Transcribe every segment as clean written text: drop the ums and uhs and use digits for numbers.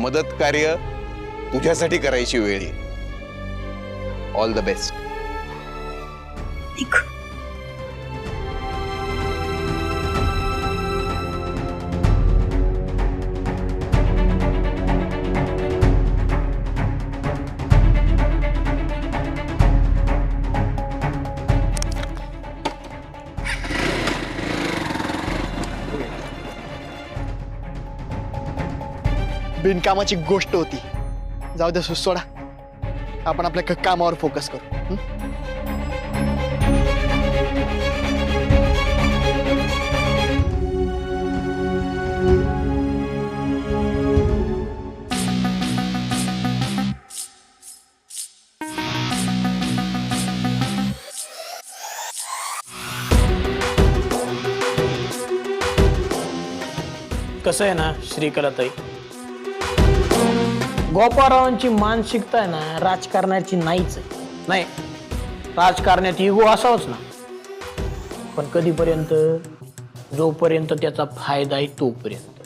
मदत कार्य तुझ्यासाठी करायची वेळ आहे. All the best. बिनकामाची गोष्ट होती. जाऊ दे सोडा, आपण आपल्या कामावर फोकस करू. हं? कसं आहे ना श्रीकलाताई, गोपाळरावांची मानसिकता आहे ना राजकारणाची नाहीच आहे. नाही, राजकारणात इगो असावच ना, पण कधीपर्यंत? जोपर्यंत त्याचा फायदा आहे तोपर्यंत.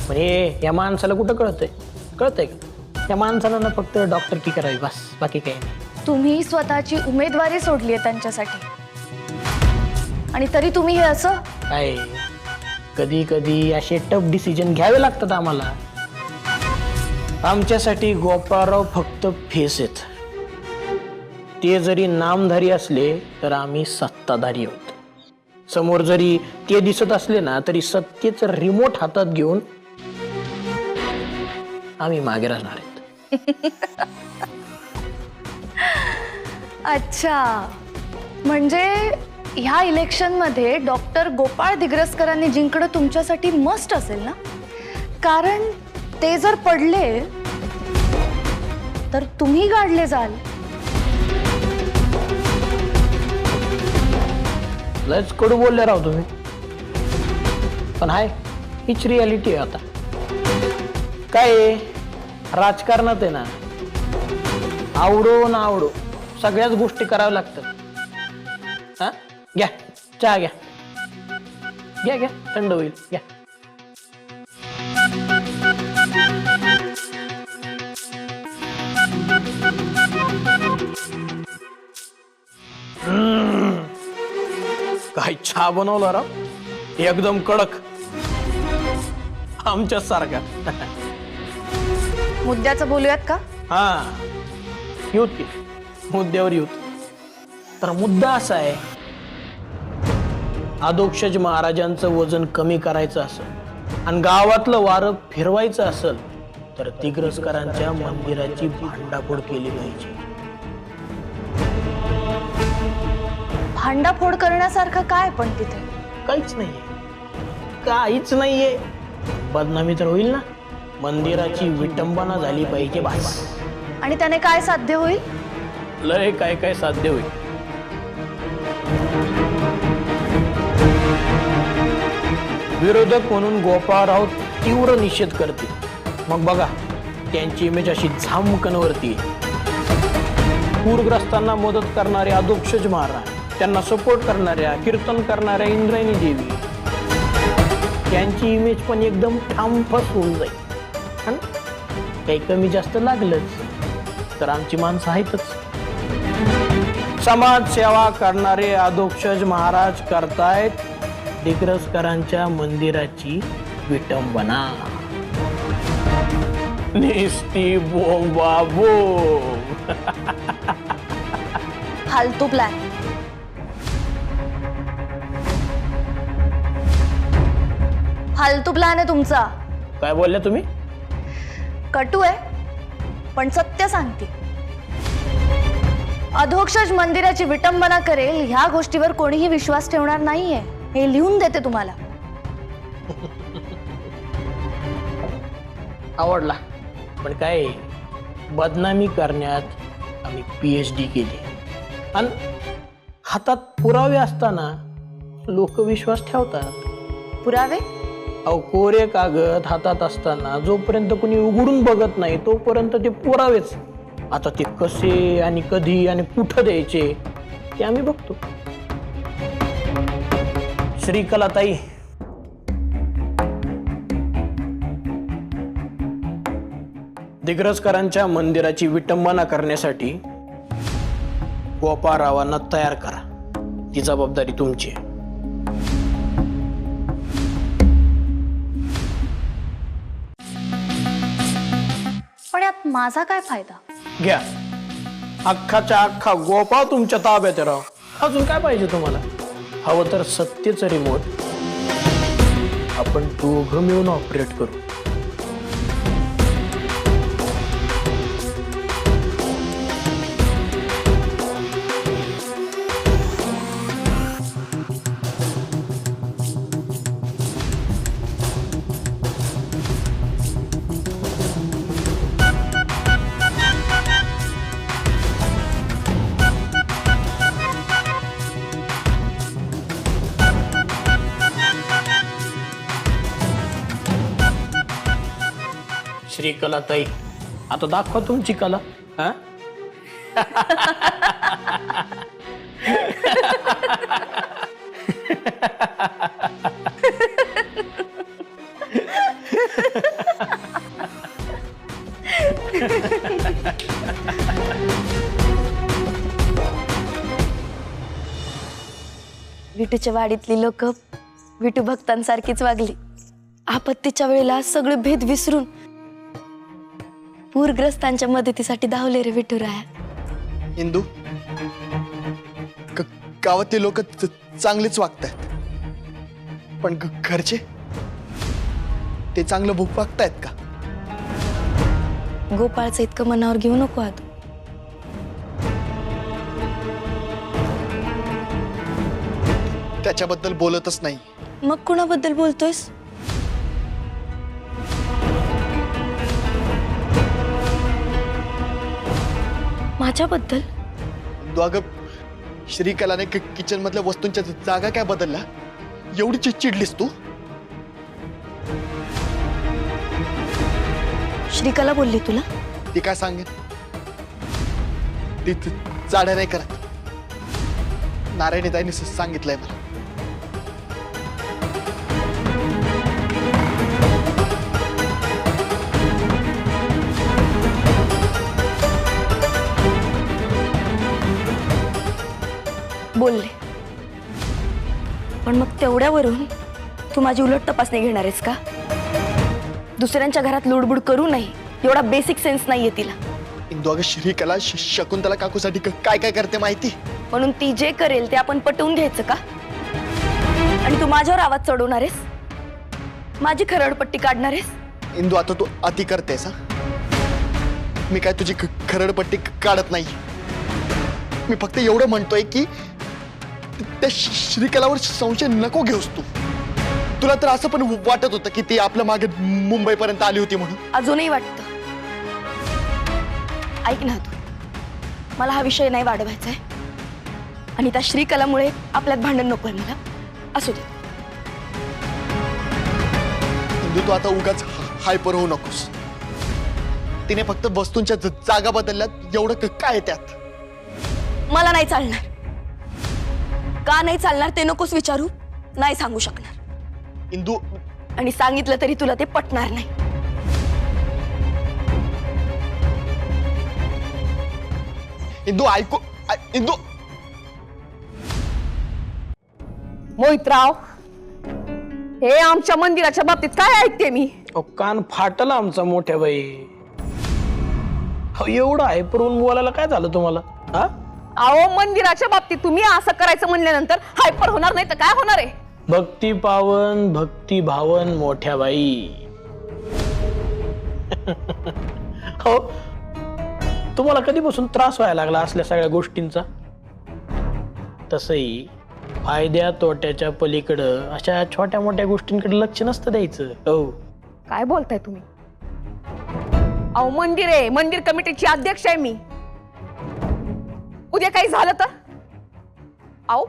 पण हे या माणसाला कुठं कळतंय का? या माणसाला ना फक्त डॉक्टरकी करावी बस, बाकी काही नाही. तुम्ही स्वतःची उमेदवारी सोडली आहे त्यांच्यासाठी, आणि तरी तुम्ही हे असं काय? कधी कधी असे टफ डिसिजन घ्यावे लागतात आम्हाला. आमच्यासाठी गोपाळराव फक्त फेस आहेत. ते जरी नामधारी असले तर आम्ही सत्ताधारी आहोत. समोर जरी ते दिसत असले ना तरी सत्तेचं रिमोट हातात घेऊन आम्ही मागे राहणार आहेत. अच्छा, म्हणजे ह्या इलेक्शन मध्ये डॉक्टर गोपाळ दिग्रसकरांनी जिंकणं तुमच्यासाठी मस्ट असेल ना, कारण ते जर पडले तर तुम्ही गाडले जाल. लयच कडू बोलले राव तुम्ही, पण हाय हीच रियालिटी आहे. आता काय आहे, राजकारणात आहे ना आवडो ना आवडो सगळ्याच गोष्टी कराव्या लागतात. हा, घ्या चहा, घ्या घ्या घ्या, थंड होईल, घ्या. काय चहा बनवला राव, एकदम कडक, आमच्या सारखा. मुद्द्याचं बोलूयात का? हा, येऊत की मुद्द्यावर येऊत. तर मुद्दा असा आहे, अधोक्षज महाराजांचं वजन कमी करायचं असेल आणि गावातलं वारं फिरवायचं असेल तर दिग्रसकरांच्या मंदिराची भांडाफोड केली पाहिजे. भांडाफोड करण्यासारखं काय पण तिथे? काहीच नाहीये, काहीच नाहीये. बदनामी तर होईल ना, मंदिराची विटंबना झाली पाहिजे बस. आणि त्याने काय साध्य होईल? लय काय काय साध्य होईल. विरोधक म्हणून गोपाळराव तीव्र निषेध करतील. मग बघा त्यांची इमेज अशी झामकणवरती. पूरग्रस्तांना मदत करणारे अधोक्षज महाराज, त्यांना सपोर्ट करणाऱ्या कीर्तन करणाऱ्या इंद्रायणी देवी, त्यांची इमेज पण एकदम ठामफास होऊन जाईल. काही कमी जास्त लागलंच तर आमची माणसं आहेतच. समाज सेवा करणारे अधोक्षज महाराज करतायत दिग्रसकरांच्या मंदिराची विटंबना. निस्ती बोंबा बोंब. फालतू प्लॅन. फालतू प्लॅन आहे तुमचा. काय बोलल्या तुम्ही? कटू आहे पण सत्य सांगते. अधोक्षज मंदिराची विटंबना करेल ह्या गोष्टीवर कोणीही विश्वास ठेवणार नाहीये, हे लिहून देते तुम्हाला. आवडला, पण काय बदनामी करण्यात आम्ही PhD केली आणि हातात पुरावे असताना लोक विश्वास ठेवतात. पुरावे? अहो, कोरे कागद हातात असताना जोपर्यंत कोणी उघडून बघत नाही तोपर्यंत ते पुरावेच. आता ते कसे आणि कधी आणि कुठं द्यायचे ते आम्ही बघतो. श्रीकलाताई, दिग्रसकरांच्या मंदिराची विटंबना करण्यासाठी गोपाळरावांना तयार करा. ती जबाबदारी तुमची आहे. पण यात माझा काय फायदा? घ्या, अख्खाच्या अख्खा गोपाळ तुमच्या ताब्यात आहे राव. अजून काय पाहिजे तुम्हाला? हवं तर सत्तेचं रिमोट आपण दोघं मिळून ऑपरेट करू. श्रीकला ताई, आता दाखवा तुमची कला. हा? विटूच्या वाडीतली लोक विटू भक्तांसारखीच वागली. आपत्तीच्या वेळेला सगळे भेद विसरून पूरग्रस्तांच्या मदतीसाठी धावले रे विठुराया. इंदू, गावातले लोक चांगलेच वागतायत, पण घरचे ते चांगलं भूक वागतायत का? गोपाळचं इतकं मनावर घेऊ नको आता. त्याच्याबद्दल बोलतच नाही. मग कुणाबद्दल बोलतोयस? माझ्याबद्दल? इंदू, अगं श्रीकलाने किचन मधल्या वस्तूंच्या जागा काय बदलल्या? एवढी चिडलीस तू? श्रीकला बोलली तुला? ती काय सांगेन? ती चाड्या नाही करत. नारायणीताईंनी सांगितलंय मला. बोलले, पण मग तेवढ्यावरून तू माझी उलट तपासणी घेणार आहेस का? दुसऱ्यांच्या घरात लुडबुड करू नये एवढा बेसिक सेन्स नाहीये तिला. इंदू, अगं श्रीकला शकुंतला काकूसाठी काय काय करते माहिती? म्हणून ती जे करेल ते आपण पटवून घ्यायचं का? आणि तू माझ्यावर आवाज चढवणार आहेस? माझी खरडपट्टी काढणार आहेस? इंदू, आता तू अति करतेस. हा, मी काय तुझी खरडपट्टी काढत नाही. मी फक्त एवढं म्हणतोय की त्या श्रीकलावर संशय नको घेऊस तू. तुला तर असं पण वाटत होतं की ती आपल्या मागे मुंबईपर्यंत आली होती म्हणून. अजूनही वाटतं. ऐक ना तू, मला हा विषय नाही वाढवायचा आहे आणि त्या श्रीकलामुळे आपल्यात भांडण नकोय मला. असू दे. इंदू, तू आता उगाच हायपर होऊ नकोस. तिने फक्त वस्तूंच्या जागा बदलल्यात, एवढं काय आहे त्यात? मला नाही चालणार. का नाही चालणार ते नकोस विचारू. नाही सांगू शकणार. इंदू, आणि सांगितलं तरी तुला ते पटणार नाही. इंदू ऐकू. इंदू, मोहितराव, हे आमच्या मंदिराच्या बाबतीत काय ऐकते मी? अहो, कान फाटला आमचा मोठ्या बाई. अहो, एवढं आहे परून बोलायला काय झालं तुम्हाला? हा, अहो, मंदिराच्या बाबतीत तुम्ही असं करायचं म्हणल्यानंतर हायपर होणार नाही तर काय होणार आहे? भक्ती पावन भक्ती भावन मोठ्या बाई. हो, तुम्हाला कधीपासून त्रास व्हायला लागला असल्या सगळ्या गोष्टींचा? तसही फायद्या तोट्याच्या पलीकडं अशा छोट्या मोठ्या गोष्टींकडे लक्ष नसतं द्यायचं. हो, काय बोलताय तुम्ही? अहो, मंदिर आहे, मंदिर कमिटीची अध्यक्ष आहे मी. उद्या काही झालं तर? अहो,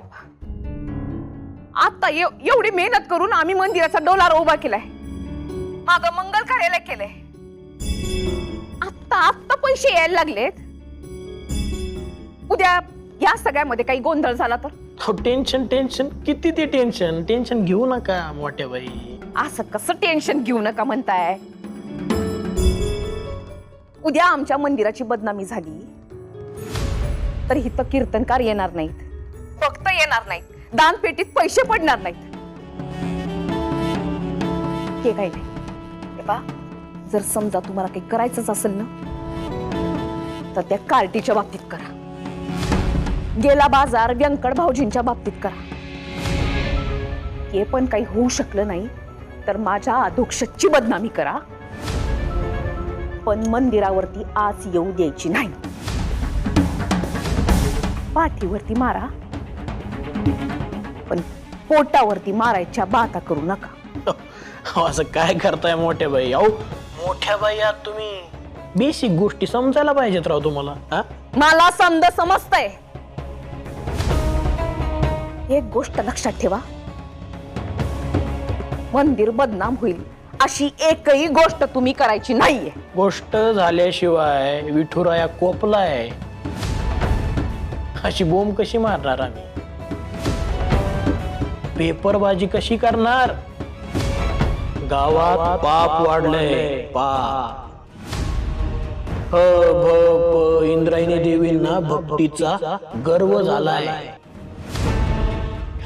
आता एवढी मेहनत करून आम्ही मंदिराचा डोलारा उभा केलाय, मागं मंगल कार्यालय केलंय. आता पैसे यायला लागलेत. उद्या या सगळ्यामध्ये काही गोंधळ झाला तर? हो, टेन्शन किती ते टेन्शन घेऊ नका मोठ्या बाई. असं कसं टेन्शन घेऊ नका म्हणताय? उद्या आमच्या मंदिराची बदनामी झाली तर इथं कीर्तनकार येणार नाहीत, भक्त येणार नाहीत, दानपेटीत पैसे पडणार नाहीत. हे काही नाही. हे पहा, जर समजा तुम्हाला काही करायचंच असेल ना तर त्या कार्टीच्या बाबतीत करा. गेला बाजार व्यंकट भाऊजींच्या बाबतीत करा. हे पण काही होऊ शकलं नाही तर माझ्या अधोक्षची बदनामी करा, पण मंदिरावरती आच येऊ द्यायची नाही. पाठीवरती मारा पण पोटावरती मारायच्या बाता करू नका. असं काय करताय मोठ्या बाई? अहो मोठ्या बाई आहात तुम्ही, बेसिक गोष्टी समजायला पाहिजेत राव तुम्हाला. हा मला समजतंय. एक गोष्ट लक्षात ठेवा, मंदिर बदनाम होईल अशी एकही गोष्ट तुम्ही करायची नाहीये. गोष्ट झाल्याशिवाय विठुराया कोपलाय अशी बोंब कशी मारणार आम्ही? पेपरबाजी कशी करणार? गावात पाप वाढलंय, पाप. इंद्रायणी देवींना भक्तीचा गर्व झालाय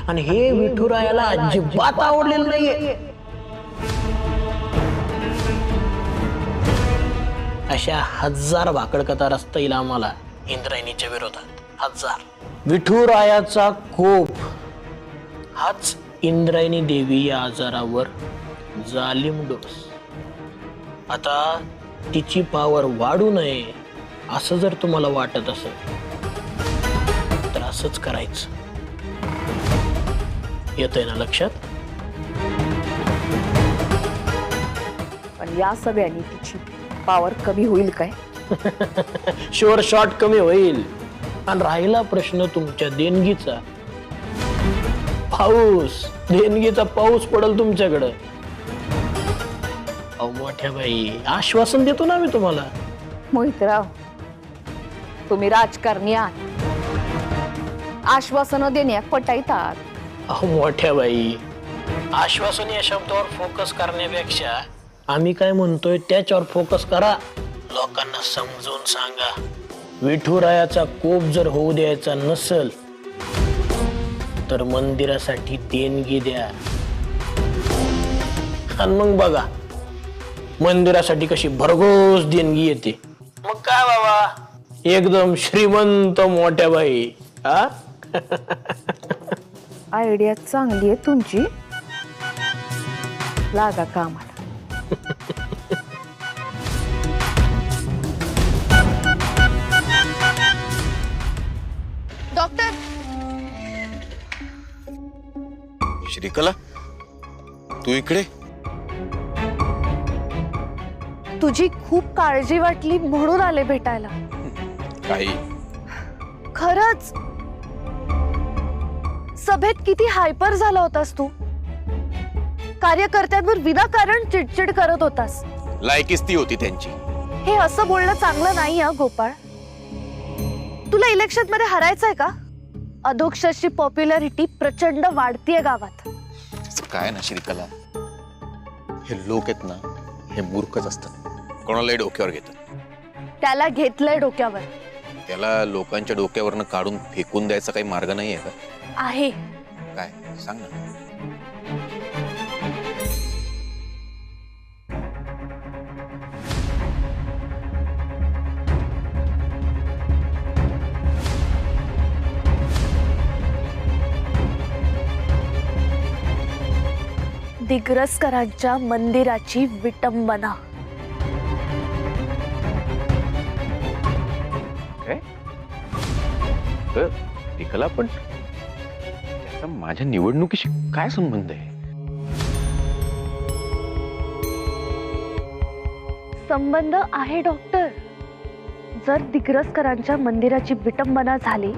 आणि हे विठुरायाला अजिबात आवडलेलं नाहीये. अशा 1000 भाकडकथा रचता येईल आम्हाला इंद्रायणीच्या विरोधात. 1000. विठुरायाचा कोप हाच इंद्रायणी देवी या आजारावर जालिम डोस. आता तिची पावर वाढू नये असं जर तुम्हाला वाटत असेल तर असंच करायचं. येतंय ना लक्षात? पण या सगळ्यांनी तिची पावर कमी होईल काय? शुअर शॉट कमी होईल. आणि राहिला प्रश्न तुमच्या देणगीचा, पाऊस, देणगीचा पाऊस पडेल तुमच्याकडं. अहो मोठ्या बाई, आश्वासन देतो ना मी तुम्हाला. मोहितराव, तुम्ही राजकारणी आहात, आश्वासनं देण्यात पटायतात. अहो मोठ्या बाई, आश्वासन या शब्दावर फोकस करण्यापेक्षा आम्ही काय म्हणतोय त्याच्यावर फोकस करा. लोकांना समजून सांगा, विठुरायाचा कोप जर होऊ द्यायचा नसेल तर मंदिरासाठी देणगी द्या. आणि मग बघा मंदिरासाठी कशी भरघोस देणगी येते. मग काय बाबा, एकदम श्रीमंत मोठ्या बाई. हा आयडिया चांगली आहे तुमची, लागा कामाला. डॉक्टर, श्रीकला, तू इकडे? तुझी खूप काळजी वाटली म्हणून आले भेटायला. काही खरंच सभेत किती हायपर झाला होतास तू. कार्यकर्त्यांवर विनाकारण चिडचिड करत होतास. लायकीच ती होती त्यांची. हे असं बोलणं चांगलं नाही हा गोपाळ. तुला इलेक्शन मध्ये हरायचंय का? अधोक्षची पॉप्युलॅरिटी प्रचंड वाढतीये गावात. त्याचं काय ना श्रीकला, हे लोक आहेत ना, हे मूर्खच असतात. कोणालाही डोक्यावर घेतात. त्याला घेतलंय डोक्यावर. त्याला लोकांच्या डोक्यावरनं काढून फेकून द्यायचा काही मार्ग नाहीये का? आहे. काय सांग ना. दिग्रसकरांच्या मंदिराची विटंबना. श्रीकला, पण त्याचा माझ्या निवडणुकीशी काय संबंध आहे? संबंध आहे डॉक्टर. जर दिग्रसकरांच्या मंदिराची विटंबना झाली